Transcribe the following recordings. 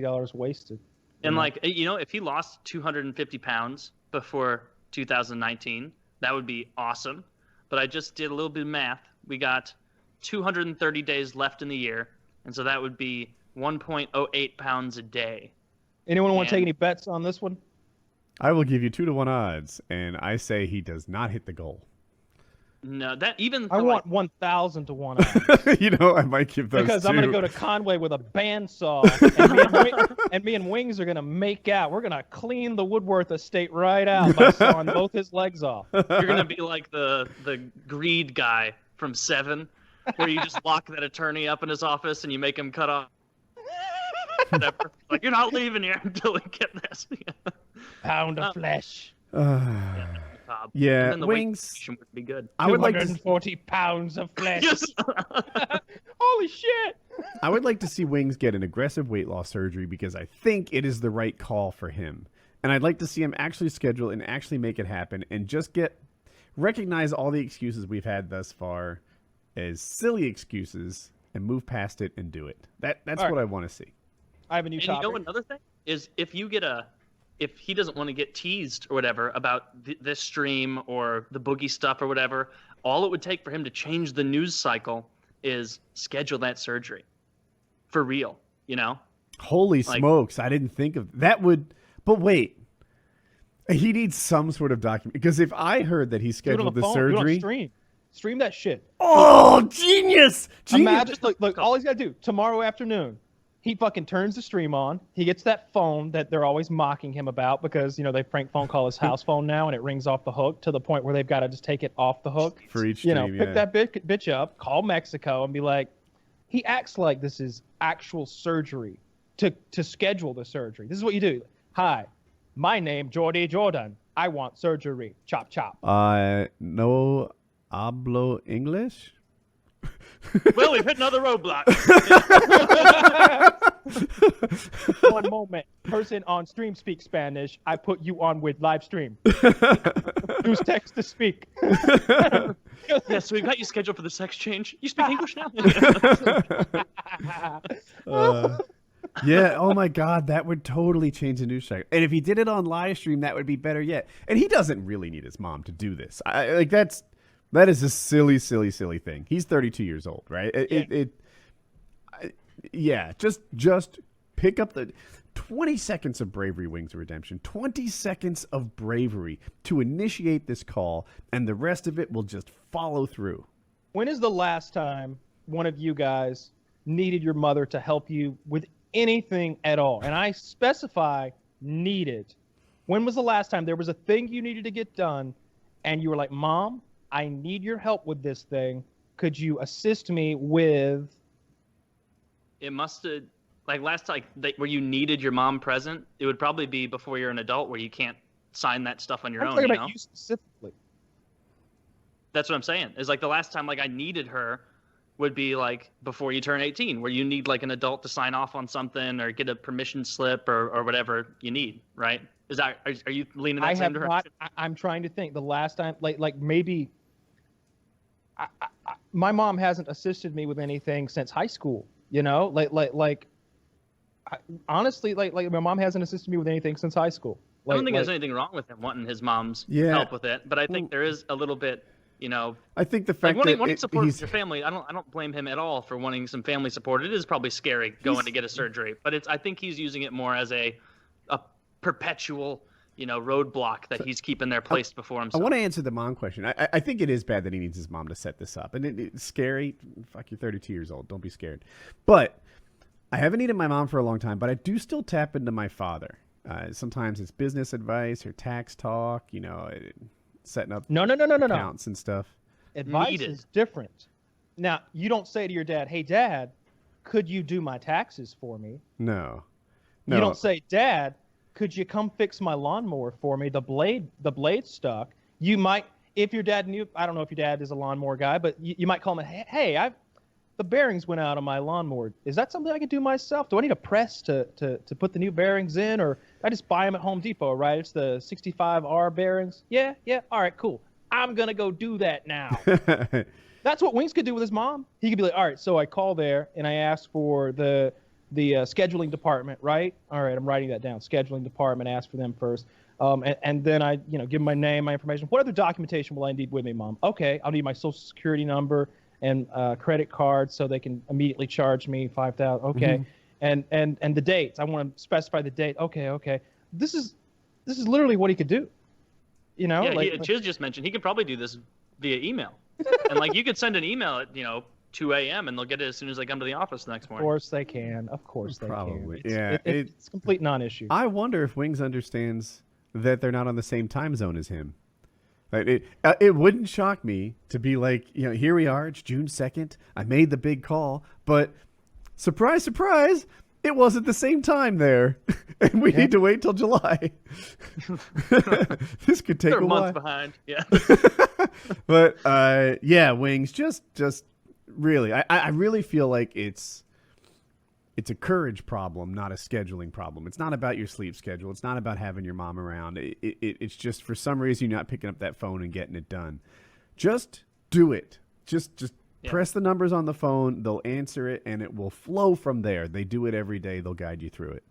$50 wasted. And like, you know, if he lost 250 pounds before 2019, that would be awesome. But I just did a little bit of math. We got 230 days left in the year, and so that would be 1.08 pounds a day. Anyone want to take any bets on this one? I will give you 2-to-1 odds, and I say he does not hit the goal. No, that even I want 1,000 to 1 odds. You know, I might give those because two. I'm going to go to Conway with a bandsaw, and me and Wings are going to make out. We're going to clean the Woodworth estate right out by sawing both his legs off. You're going to be like the greed guy from Seven, where you just lock that attorney up in his office and you make him cut off. Whatever. Like, you're not leaving here until we get this. Pound of flesh. Yeah, the Wings would be good. I would like 240 pounds of flesh. Holy shit! I would like to see Wings get an aggressive weight loss surgery because I think it is the right call for him, and I'd like to see him actually schedule and actually make it happen, and just recognize all the excuses we've had thus far as silly excuses and move past it and do it. That's what I want to see. I have a new topic. You know, another thing is if he doesn't want to get teased or whatever about this stream or the boogie stuff or whatever, all it would take for him to change the news cycle is schedule that surgery. For real, you know? Holy smokes, I didn't think of that. But wait. He needs some sort of document, because if I heard that he scheduled the surgery, stream that shit. Oh, genius! Imagine, look, all he's got to do tomorrow afternoon, he fucking turns the stream on. He gets that phone that they're always mocking him about because, you know, they prank phone call his house phone now and it rings off the hook to the point where they've got to just take it off the hook. For each stream, pick that bitch up, call Mexico and be like, he acts like this is actual surgery to schedule the surgery. This is what you do. Hi, my name, Jordy Jordan. I want surgery. Chop, chop. No hablo English? Well, we've hit another roadblock. One moment. Person on stream speaks Spanish. I put you on with live stream. Use text to speak. Yes, so we've got you scheduled for the sex change. You speak English now? Yeah, oh my God, that would totally change the news cycle. And if he did it on live stream, that would be better yet. And he doesn't really need his mom to do this. That is a silly, silly, silly thing. He's 32 years old, right? Just pick up the 20 seconds of bravery, Wings of Redemption. 20 seconds of bravery to initiate this call, and the rest of it will just follow through. When is the last time one of you guys needed your mother to help you with anything at all? And I specify needed. When was the last time there was a thing you needed to get done, and you were like, Mom, I need your help with this thing. Could you assist me with? It must have, last time, where you needed your mom present, it would probably be before you're an adult where you can't sign that stuff on your own. I'm talking about you specifically. That's what I'm saying. Is the last time I needed her would be before you turn 18, where you need an adult to sign off on something or get a permission slip or whatever you need, right? Are you leaning that same direction? I'm trying to think. The last time, maybe. My mom hasn't assisted me with anything since high school. You know, honestly, my mom hasn't assisted me with anything since high school. I don't think there's anything wrong with him wanting his mom's help with it, but I think there is a little bit, I think the fact wanting support with your family, I don't blame him at all for wanting some family support. It is probably scary going to get a surgery, but I think he's using it more as a perpetual, roadblock that he's keeping there placed before himself. I want to answer the mom question. I think it is bad that he needs his mom to set this up. And it's scary. Fuck, you're 32 years old. Don't be scared. But I haven't needed my mom for a long time, but I do still tap into my father. Sometimes it's business advice or tax talk, setting up accounts and stuff. Advice is different. Now, you don't say to your dad, hey, Dad, could you do my taxes for me? No. You don't say, Dad, could you come fix my lawnmower for me? The blade's stuck. You might, if your dad knew, I don't know if your dad is a lawnmower guy, but you might call him, hey, the bearings went out on my lawnmower. Is that something I can do myself? Do I need a press to put the new bearings in, or I just buy them at Home Depot, right? It's the 65R bearings. Yeah. All right, cool. I'm going to go do that now. That's what Wings could do with his mom. He could be like, all right, so I call there and I ask for the scheduling department, right? All right, I'm writing that down. Scheduling department, ask for them first. And then I, give them my name, my information. What other documentation will I need with me, Mom? Okay, I'll need my social security number and credit card so they can immediately charge me $5,000. Okay, and the dates. I want to specify the date. Okay. This is literally what he could do. Yeah, Chiz just mentioned he could probably do this via email, and like you could send an email at 2 a.m. and they'll get it as soon as they come to the office the next morning. Of course they can. Probably. Yeah, it's a complete non-issue. I wonder if Wings understands that they're not on the same time zone as him. Like it wouldn't shock me to be like, here we are, it's June 2nd. I made the big call, but surprise, surprise, it wasn't the same time there. And we need to wait till July. This could take They're a while. month behind. Yeah. But Wings, just really, I really feel like it's a courage problem, not a scheduling problem. It's not about your sleep schedule. It's not about having your mom around. It's just for some reason you're not picking up that phone and getting it done. Just do it. Just press the numbers on the phone. They'll answer it, and it will flow from there. They do it every day. They'll guide you through it.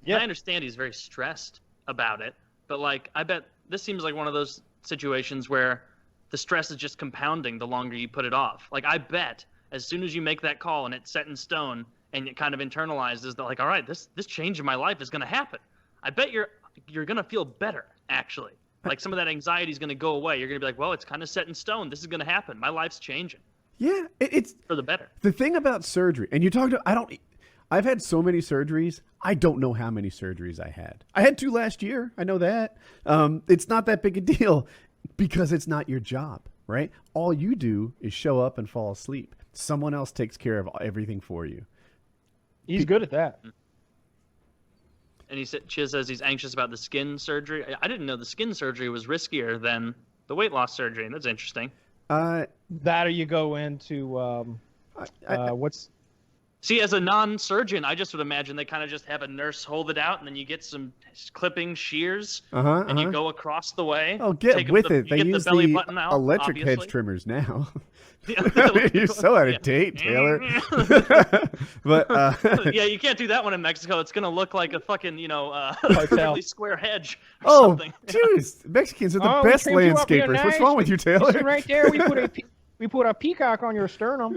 Yeah, I understand he's very stressed about it, but like I bet this seems like one of those situations where the stress is just compounding the longer you put it off. Like I bet as soon as you make that call and it's set in stone and it kind of internalizes that like, all right, this change in my life is going to happen. I bet you're going to feel better actually. Like some of that anxiety is going to go away. You're going to be like, well, it's kind of set in stone. This is going to happen. My life's changing. Yeah, it's for the better. The thing about surgery, and you talked to, I've had so many surgeries. I don't know how many surgeries I had. I had 2 last year. I know that. It's not that big a deal because it's not your job, right? All you do is show up and fall asleep. Someone else takes care of everything for you. He's good at that. And Chiz says he's anxious about the skin surgery. I didn't know the skin surgery was riskier than the weight loss surgery. That's interesting. That or you go into what's... See, as a non-surgeon, I just would imagine they kind of just have a nurse hold it out, and then you get some clipping shears, and you go across the way. Oh, get with it. They use the electric hedge trimmers now. You're so out of date, Taylor. But yeah, you can't do that one in Mexico. It's gonna look like a fucking perfectly square hedge. Or something. Dude, Mexicans are the best landscapers. Nice. What's wrong with you, Taylor? Right there, we put a peacock on your sternum.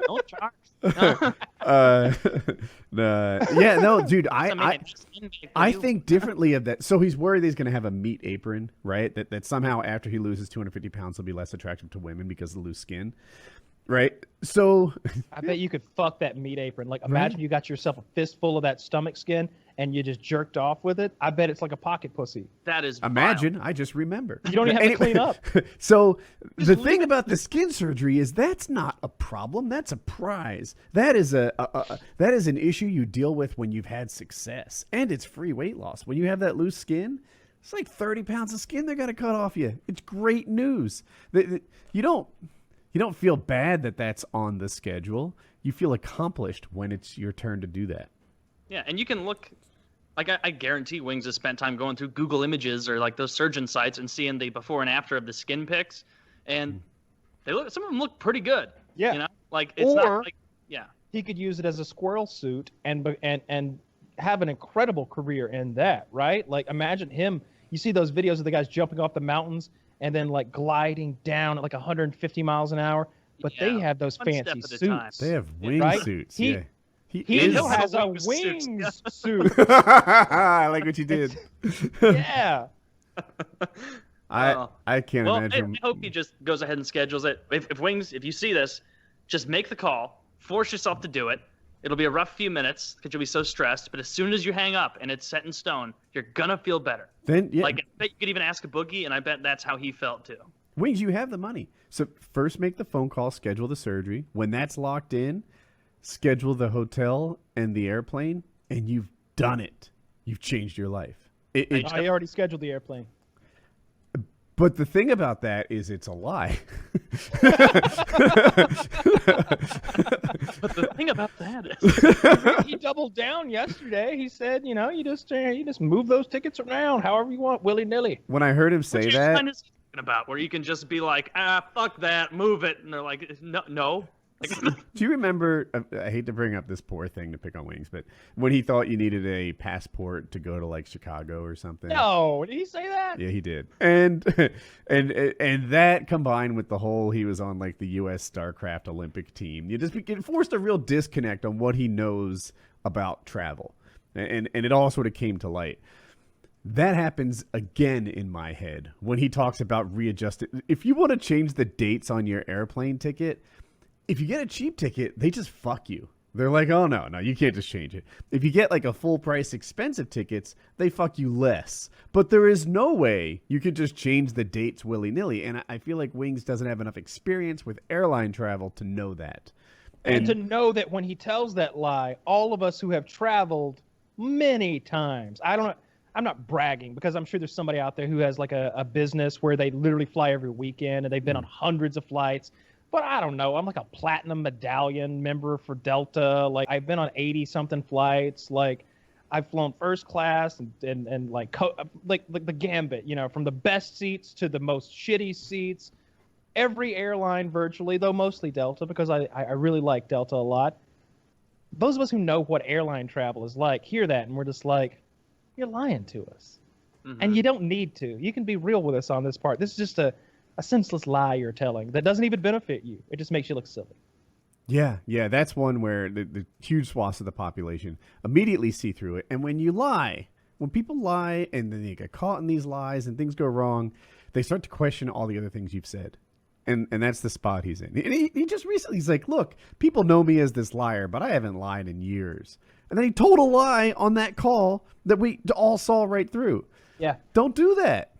Don't charge. Dude, I think differently of that. So he's worried he's going to have a meat apron, right? That somehow after he loses 250 pounds, he'll be less attractive to women because of the loose skin, right? So I bet you could fuck that meat apron. Like, imagine you got yourself a fistful of that stomach skin and you just jerked off with it. I bet it's like a pocket pussy. That is imagine. Wild. I just remember. You don't even have to clean up. So the thing about the skin surgery is that's not a problem. That's a prize. That is that is an issue you deal with when you've had success, and it's free weight loss. When you have that loose skin, it's like 30 pounds of skin they got to cut off you. It's great news. You don't feel bad that that's on the schedule. You feel accomplished when it's your turn to do that. Yeah, and you can look, like I guarantee Wings has spent time going through Google Images or like those surgeon sites and seeing the before and after of the skin pics, and some of them look pretty good. Yeah, like it's not like he could use it as a squirrel suit and have an incredible career in that, right? Like imagine him. You see those videos of the guys jumping off the mountains and then like gliding down at like 150 miles an hour, but they have those fancy suits. They have wing suits. He has a wings suit. I like what you did. Yeah. I can't imagine. I hope he just goes ahead and schedules it. If Wings, if you see this, just make the call. Force yourself to do it. It'll be a rough few minutes because you'll be so stressed. But as soon as you hang up and it's set in stone, you're gonna feel better. Then like I bet you could even ask a Boogie, and I bet that's how he felt too. Wings, you have the money. So first make the phone call, schedule the surgery. When that's locked in, schedule the hotel and the airplane, and you've done it. You've changed your life. I already scheduled the airplane. But the thing about that is it's a lie. But the thing about that is he doubled down yesterday. He said, you just move those tickets around however you want, willy-nilly. When I heard him say that, about where you can just be like, fuck that, move it, and they're like, no, Do you remember, I hate to bring up this poor thing to pick on Wings, but when he thought you needed a passport to go to like Chicago or something? No, did he say that? Yeah, he did. And and that combined with the whole he was on like the U.S. StarCraft Olympic team, it forced a real disconnect on what he knows about travel. And it all sort of came to light. That happens again in my head when he talks about readjusting. If you want to change the dates on your airplane ticket, if you get a cheap ticket, they just fuck you. They're like, oh, no, you can't just change it. If you get like a full price expensive tickets, they fuck you less. But there is no way you could just change the dates willy-nilly. And I feel like Wings doesn't have enough experience with airline travel to know that. And to know that when he tells that lie, all of us who have traveled many times, I'm not bragging because I'm sure there's somebody out there who has like a business where they literally fly every weekend and they've been on hundreds of flights. But I don't know. I'm like a platinum medallion member for Delta. Like I've been on 80 something flights. Like I've flown first class and like the gambit, you know, from the best seats to the most shitty seats. Every airline virtually, though mostly Delta because I really like Delta a lot. Those of us who know what airline travel is like hear that and we're just like, you're lying to us. Mm-hmm. And you don't need to. You can be real with us on this part. This is just a senseless lie you're telling that doesn't even benefit you. It just makes you look silly. Yeah, that's one where the huge swaths of the population immediately see through it. And when you lie, when people lie and then they get caught in these lies and things go wrong, they start to question all the other things you've said. And that's the spot he's in. And he just recently, he's like, look, people know me as this liar, but I haven't lied in years. And then he told a lie on that call that we all saw right through. Yeah. Don't do that.